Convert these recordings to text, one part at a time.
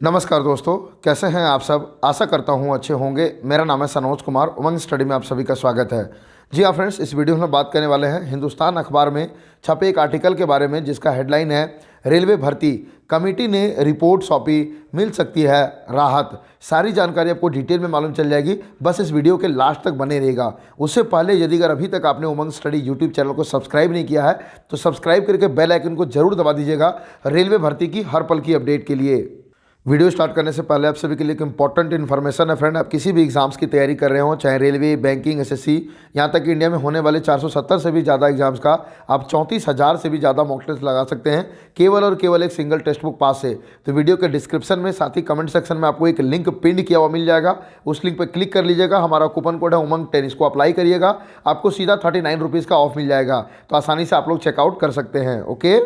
नमस्कार दोस्तों, कैसे हैं आप सब। आशा करता हूं अच्छे होंगे। मेरा नाम है सनोज कुमार। उमंग स्टडी में आप सभी का स्वागत है। जी हाँ फ्रेंड्स, इस वीडियो में बात करने वाले हैं हिंदुस्तान अखबार में छपे एक आर्टिकल के बारे में, जिसका हेडलाइन है रेलवे भर्ती कमेटी ने रिपोर्ट सौंपी, मिल सकती है राहत। सारी जानकारी आपको डिटेल में मालूम चल जाएगी, बस इस वीडियो के लास्ट तक बने रहेगा। उससे पहले यदि अगर अभी तक आपने उमंग स्टडी यूट्यूब चैनल को सब्सक्राइब नहीं किया है तो सब्सक्राइब करके बेल आइकन को जरूर दबा दीजिएगा रेलवे भर्ती की हर पल की अपडेट के लिए। वीडियो स्टार्ट करने से पहले आप सभी के लिए एक इंपॉर्टेंट इन्फॉर्मेशन है फ्रेंड। आप किसी भी एग्जाम्स की तैयारी कर रहे हो, चाहे रेलवे, बैंकिंग, एसएससी, यहाँ तक कि इंडिया में होने वाले 470 से भी ज़्यादा एग्जाम्स का आप 34,000 से भी ज़्यादा मॉक टेस्ट लगा सकते हैं केवल और केवल एक सिंगल टेक्स्ट बुक पास से। तो वीडियो के डिस्क्रिप्शन में साथ ही कमेंट सेक्शन में आपको एक लिंक पिन किया हुआ मिल जाएगा, उस लिंक पर क्लिक कर लीजिएगा। हमारा कूपन कोड है उमंग10, इसको अप्लाई करिएगा, आपको सीधा 39 रुपीज़ का ऑफ मिल जाएगा। तो आसानी से आप लोग चेकआउट कर सकते हैं। ओके,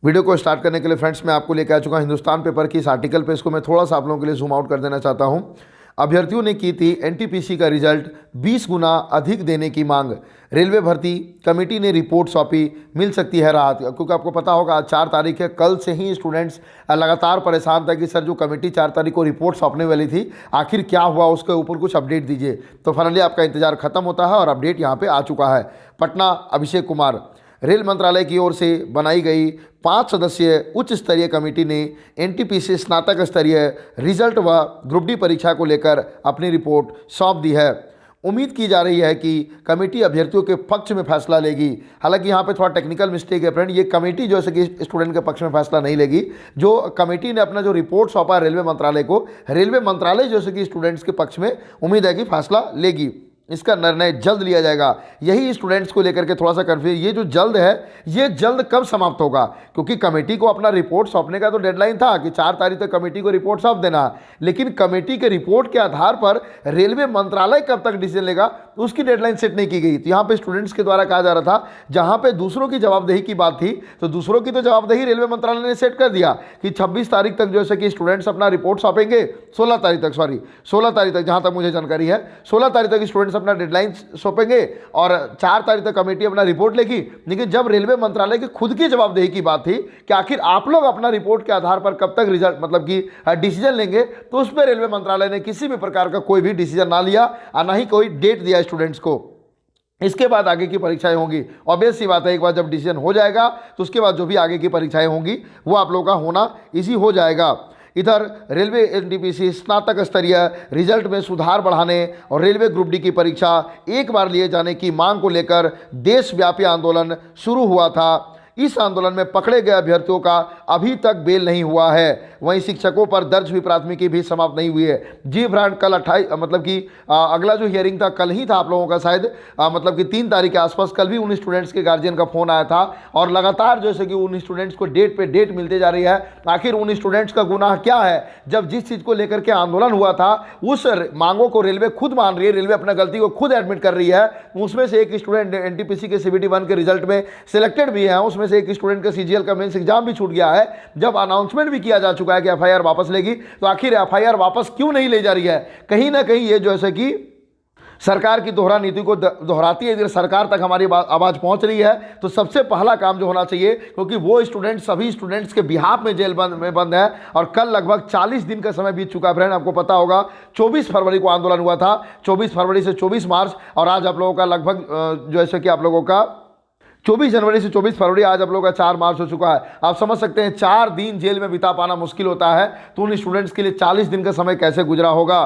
वीडियो को स्टार्ट करने के लिए फ्रेंड्स मैं आपको लेकर आ चुका हिंदुस्तान पेपर की इस आर्टिकल पे। इसको मैं थोड़ा सा आप लोगों के लिए जूम आउट कर देना चाहता हूं। अभ्यर्थियों ने की थी एनटीपीसी का रिजल्ट 20 गुना अधिक देने की मांग। रेलवे भर्ती कमेटी ने रिपोर्ट सौंपी, मिल सकती है राहत। क्योंकि आपको पता होगा आज 4 तारीख है, कल से ही स्टूडेंट्स लगातार परेशान था कि सर जो कमेटी 4 तारीख को रिपोर्ट सौंपने वाली थी आखिर क्या हुआ, उसके ऊपर कुछ अपडेट दीजिए। तो फाइनली आपका इंतजार खत्म होता है और अपडेट यहाँ पे आ चुका है। पटना अभिषेक कुमार, रेल मंत्रालय की ओर से बनाई गई 5 सदस्यीय उच्च स्तरीय कमेटी ने एनटीपीसी स्नातक स्तरीय रिजल्ट व ग्रुप डी परीक्षा को लेकर अपनी रिपोर्ट सौंप दी है। उम्मीद की जा रही है कि कमेटी अभ्यर्थियों के पक्ष में फैसला लेगी। हालांकि यहाँ पे थोड़ा टेक्निकल मिस्टेक है फ्रेंड, ये कमेटी जो है कि स्टूडेंट के पक्ष में फैसला नहीं लेगी। जो कमेटी ने अपना जो रिपोर्ट सौंपा रेलवे मंत्रालय को, रेलवे मंत्रालय जो है कि स्टूडेंट्स के पक्ष में उम्मीद है कि फैसला लेगी। इसका निर्णय जल्द लिया जाएगा। यही स्टूडेंट्स को लेकर के थोड़ा सा कंफ्यूज, ये जो जल्द है ये जल्द कब समाप्त होगा? क्योंकि कमेटी को अपना रिपोर्ट सौंपने का तो डेडलाइन था कि 4 तारीख तक कमेटी को रिपोर्ट सौंप देना, लेकिन कमेटी के रिपोर्ट के आधार पर रेलवे मंत्रालय कब तक डिसीजन लेगा उसकी डेडलाइन सेट नहीं की गई। तो यहाँ पे स्टूडेंट्स के द्वारा कहा जा रहा था, जहाँ पे दूसरों की जवाबदेही की बात थी तो दूसरों की तो जवाबदेही रेलवे मंत्रालय ने सेट कर दिया कि 26 तारीख तक जो है कि स्टूडेंट्स अपना रिपोर्ट सौंपेंगे। 16 तारीख तक जहाँ तक मुझे जानकारी है 16 तारीख तक स्टूडेंट्स अपना डेडलाइन सौंपेंगे और 4 तारीख तक कमेटी अपना रिपोर्ट लेगी। लेकिन जब रेलवे मंत्रालय की खुद की जवाबदेही की बात थी कि आखिर आप लोग अपना रिपोर्ट के आधार पर कब तक रिजल्ट मतलब कि डिसीजन लेंगे, तो उस पर रेलवे मंत्रालय ने किसी भी प्रकार का कोई भी डिसीजन ना लिया और ना ही कोई डेट दिया स्टूडेंट्स को। इसके बाद आगे की परीक्षाएं होंगी। ऑब्वियस सी बात है, एक बार जब डिसीजन हो जाएगा तो उसके बाद जो भी आगे की परीक्षाएं होंगी वो आप लोगों का होना इजी हो जाएगा। इधर रेलवे एनटीपीसी स्नातक स्तरीय रिजल्ट में सुधार बढ़ाने और रेलवे ग्रुप डी की परीक्षा एक बार लिए जाने की मांग को लेकर देशव्यापी आंदोलन शुरू हुआ था। इस आंदोलन में पकड़े गए अभ्यर्थियों का अभी तक बेल नहीं हुआ है। वहीं शिक्षकों पर दर्ज हुई प्राथमिकी भी समाप्त नहीं हुई है। जी ब्रांड कल 28 मतलब कि अगला जो हियरिंग था कल ही था आप लोगों का शायद मतलब कि 3 तारीख के आसपास। कल भी उन स्टूडेंट्स के गार्जियन का फ़ोन आया था और लगातार जैसे कि उन स्टूडेंट्स को डेट पे डेट मिलते जा रही है। आखिर उन स्टूडेंट्स का गुनाह क्या है? जब जिस चीज़ को लेकर के आंदोलन हुआ था उस मांगों को रेलवे खुद मान रही है, रेलवे अपना गलती को खुद एडमिट कर रही है। उसमें से एक स्टूडेंट एनटीपीसी के सीबीटी 1 के रिजल्ट में सिलेक्टेड भी है, उसमें से एक स्टूडेंट का सीजीएल का मेंस एग्जाम भी छूट गया है। जब अनाउंसमेंट भी किया जा चुका है कि एफआईआर वापस लेगी, तो आखिर एफआईआर वापस क्यों नहीं ले जा रही है? कहीं ना कहीं ये जैसे कि सरकार की दोहरा नीति को दोहराती है। अगर सरकार तक हमारी आवाज़ पहुंच रही है तो सबसे पहला काम जो होना चाहिए, क्योंकि वो स्टूडेंट सभी स्टूडेंट्स के बिहाफ में जेल बंद है और कल लगभग 40 दिन का समय बीत चुका है फ्रेंड। आपको पता होगा 24 फरवरी को आंदोलन हुआ था, 24 फरवरी से 24 मार्च, और आज आप लोगों का लगभग जो ऐसे कि आप लोगों का 24 जनवरी से 24 फरवरी, आज आप लोगों का 4 मार्च हो चुका है। आप समझ सकते हैं 4 दिन जेल में बिता पाना मुश्किल होता है, तो उन स्टूडेंट्स के लिए 40 दिन का समय कैसे गुजरा होगा।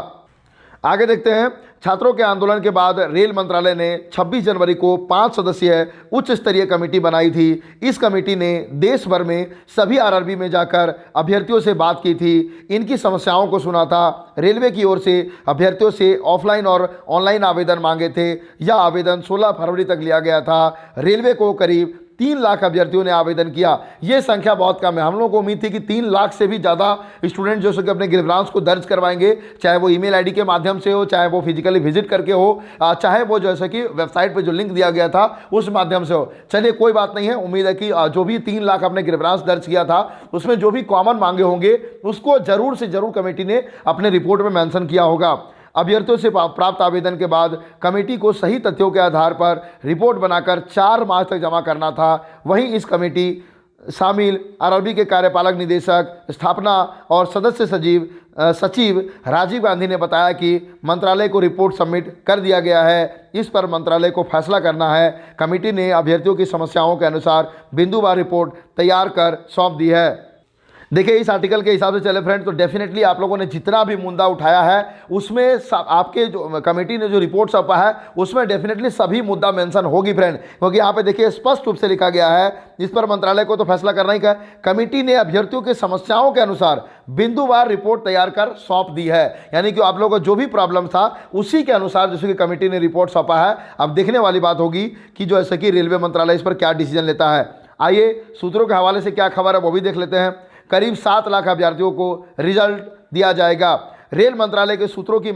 आगे देखते हैं। छात्रों के आंदोलन के बाद रेल मंत्रालय ने 26 जनवरी को 5 सदस्यीय उच्च स्तरीय कमेटी बनाई थी। इस कमेटी ने देश भर में सभी आरआरबी में जाकर अभ्यर्थियों से बात की थी, इनकी समस्याओं को सुना था। रेलवे की ओर से अभ्यर्थियों से ऑफलाइन और ऑनलाइन आवेदन मांगे थे। यह आवेदन 16 फरवरी तक लिया गया था। रेलवे को करीब 3 लाख अभ्यर्थियों ने आवेदन किया। यह संख्या बहुत कम है। हम लोगों को उम्मीद थी कि 3 लाख से भी ज़्यादा स्टूडेंट जो कि अपने ग्रीवेंस को दर्ज करवाएंगे, चाहे वो ईमेल आईडी के माध्यम से हो, चाहे वो फिजिकली विजिट करके हो, चाहे वो जैसे कि वेबसाइट पे जो लिंक दिया गया था उस माध्यम से हो। चलिए कोई बात नहीं है, उम्मीद है कि जो भी 3 लाख अपने ग्रीवेंस दर्ज किया था उसमें जो भी कॉमन मांगे होंगे उसको जरूर से जरूर कमेटी ने अपने रिपोर्ट में मेंशन किया होगा। अभ्यर्थियों से प्राप्त आवेदन के बाद कमेटी को सही तथ्यों के आधार पर रिपोर्ट बनाकर 4 मार्च तक जमा करना था। वहीं इस कमेटी शामिल आरआरबी के कार्यपालक निदेशक, स्थापना और सदस्य सचिव राजीव गांधी ने बताया कि मंत्रालय को रिपोर्ट सबमिट कर दिया गया है। इस पर मंत्रालय को फैसला करना है। कमेटी ने अभ्यर्थियों की समस्याओं के अनुसार बिंदुवार रिपोर्ट तैयार कर सौंप दी है। देखिए, इस आर्टिकल के हिसाब से चले फ्रेंड, तो डेफिनेटली आप लोगों ने जितना भी मुद्दा उठाया है उसमें आपके जो कमेटी ने जो रिपोर्ट सौंपा है उसमें डेफिनेटली सभी मुद्दा मेंशन होगी फ्रेंड, क्योंकि यहाँ पे देखिए स्पष्ट रूप से लिखा गया है, इस पर मंत्रालय को तो फैसला करना ही का। कमेटी ने अभ्यर्थियों की समस्याओं के अनुसार बिंदुवार रिपोर्ट तैयार कर सौंप दी है। यानी कि आप लोगों को जो भी प्रॉब्लम था उसी के अनुसार जैसे कि कमेटी ने रिपोर्ट सौंपा है। अब देखने वाली बात होगी कि जो ऐसे कि रेलवे मंत्रालय इस पर क्या डिसीजन लेता है। आइए सूत्रों के हवाले से क्या खबर है वो भी देख लेते हैं। करीब 7 लाख अभ्यर्थियों को रिजल्ट दिया जाएगा। रेल मंत्रालय के सूत्रों की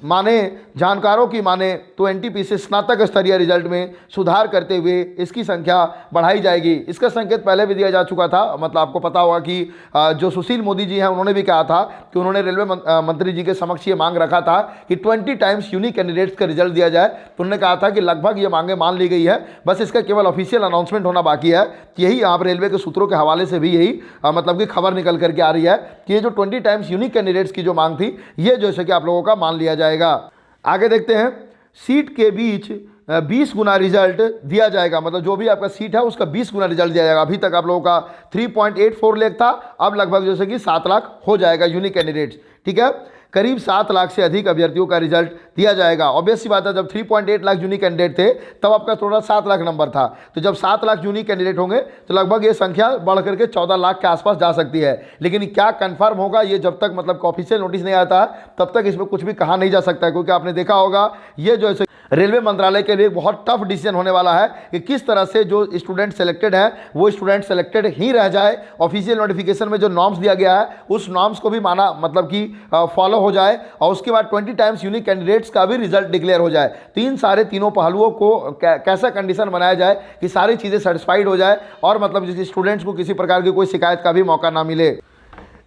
माने जानकारों की माने तो एनटीपी से स्नातक स्तरीय रिजल्ट में सुधार करते हुए इसकी संख्या बढ़ाई जाएगी। इसका संकेत पहले भी दिया जा चुका था। मतलब आपको पता होगा कि जो सुशील मोदी जी हैं उन्होंने भी कहा था कि उन्होंने रेलवे मंत्री जी के समक्ष ये मांग रखा था कि 20 टाइम्स यूनिक कैंडिडेट्स का रिजल्ट दिया जाए। तो उन्होंने कहा था कि लगभग ये मांगे मान ली गई है, बस इसका केवल ऑफिशियल अनाउंसमेंट होना बाकी है। यही आप रेलवे के सूत्रों के हवाले से भी यही मतलब कि खबर निकल करके आ रही है कि ये जो 20 टाइम्स यूनिक कैंडिडेट्स की जो मांग थी ये जैसे कि आप लोगों का मान लिया जाएगा। आगे देखते हैं, सीट के बीच 20 गुना रिजल्ट दिया जाएगा। मतलब जो भी आपका सीट है उसका 20 गुना रिजल्ट दिया जाएगा। अभी तक आप लोगों का 3.84 लाख था, अब लगभग जैसे कि 7 लाख हो जाएगा यूनिक कैंडिडेट्स। ठीक है, करीब 7 लाख से अधिक अभ्यर्थियों का रिजल्ट दिया जाएगा। ऑब्वियस सी बात है, जब 3.8 लाख यूनिक कैंडिडेट थे तब आपका थोड़ा 7 लाख नंबर था। तो जब 7 लाख यूनिक कैंडिडेट होंगे तो लगभग ये संख्या बढ़ करके 14 लाख के आसपास जा सकती है। लेकिन क्या कंफर्म होगा ये जब तक मतलब ऑफिशियल नोटिस नहीं आता तब तक इसमें कुछ भी कहा नहीं जा सकता है, क्योंकि आपने देखा होगा ये जो है रेलवे मंत्रालय के लिए बहुत टफ डिसीजन होने वाला है कि किस तरह से जो स्टूडेंट सेलेक्टेड हैं वो स्टूडेंट सेलेक्टेड ही रह जाए। ऑफिशियल नोटिफिकेशन में जो नॉर्म्स दिया गया है उस नॉर्म्स को भी माना मतलब कि फॉलो हो जाए और उसके बाद 20 टाइम्स यूनिक कैंडिडेट्स का भी रिजल्ट डिक्लेयर हो जाए। तो इन सारे तीनों पहलुओं को कैसा कंडीशन बनाया जाए कि सारी चीज़ें सेटिस्फाइड हो जाए और मतलब जिस स्टूडेंट्स को किसी प्रकार की कोई शिकायत का भी मौका ना मिले।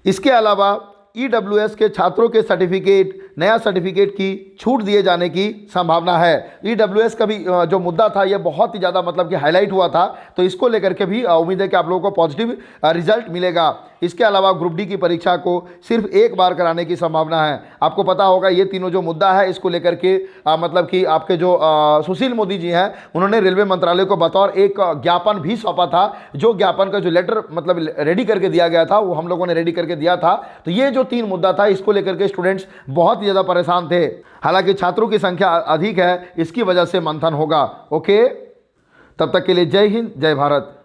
इसके अलावा ईडब्ल्यूएस के छात्रों के नया सर्टिफिकेट की छूट दिए जाने की संभावना है। ईडब्ल्यूएस का भी जो मुद्दा था ये बहुत ही ज़्यादा मतलब कि हाईलाइट हुआ था, तो इसको लेकर के भी उम्मीद है कि आप लोगों को पॉजिटिव रिजल्ट मिलेगा। इसके अलावा ग्रुप डी की परीक्षा को सिर्फ एक बार कराने की संभावना है। आपको पता होगा ये तीनों जो मुद्दा है इसको लेकर के मतलब कि आपके जो सुशील मोदी जी हैं उन्होंने रेलवे मंत्रालय को बतौर एक ज्ञापन भी सौंपा था। जो ज्ञापन का जो लेटर मतलब रेडी करके दिया गया था वो हम लोगों ने रेडी करके दिया था। तो ये जो 3 मुद्दा था इसको लेकर के स्टूडेंट्स बहुत ज़्यादा परेशान थे। हालांकि छात्रों की संख्या अधिक है, इसकी वजह से मंथन होगा। ओके, तब तक के लिए जय हिंद, जय भारत।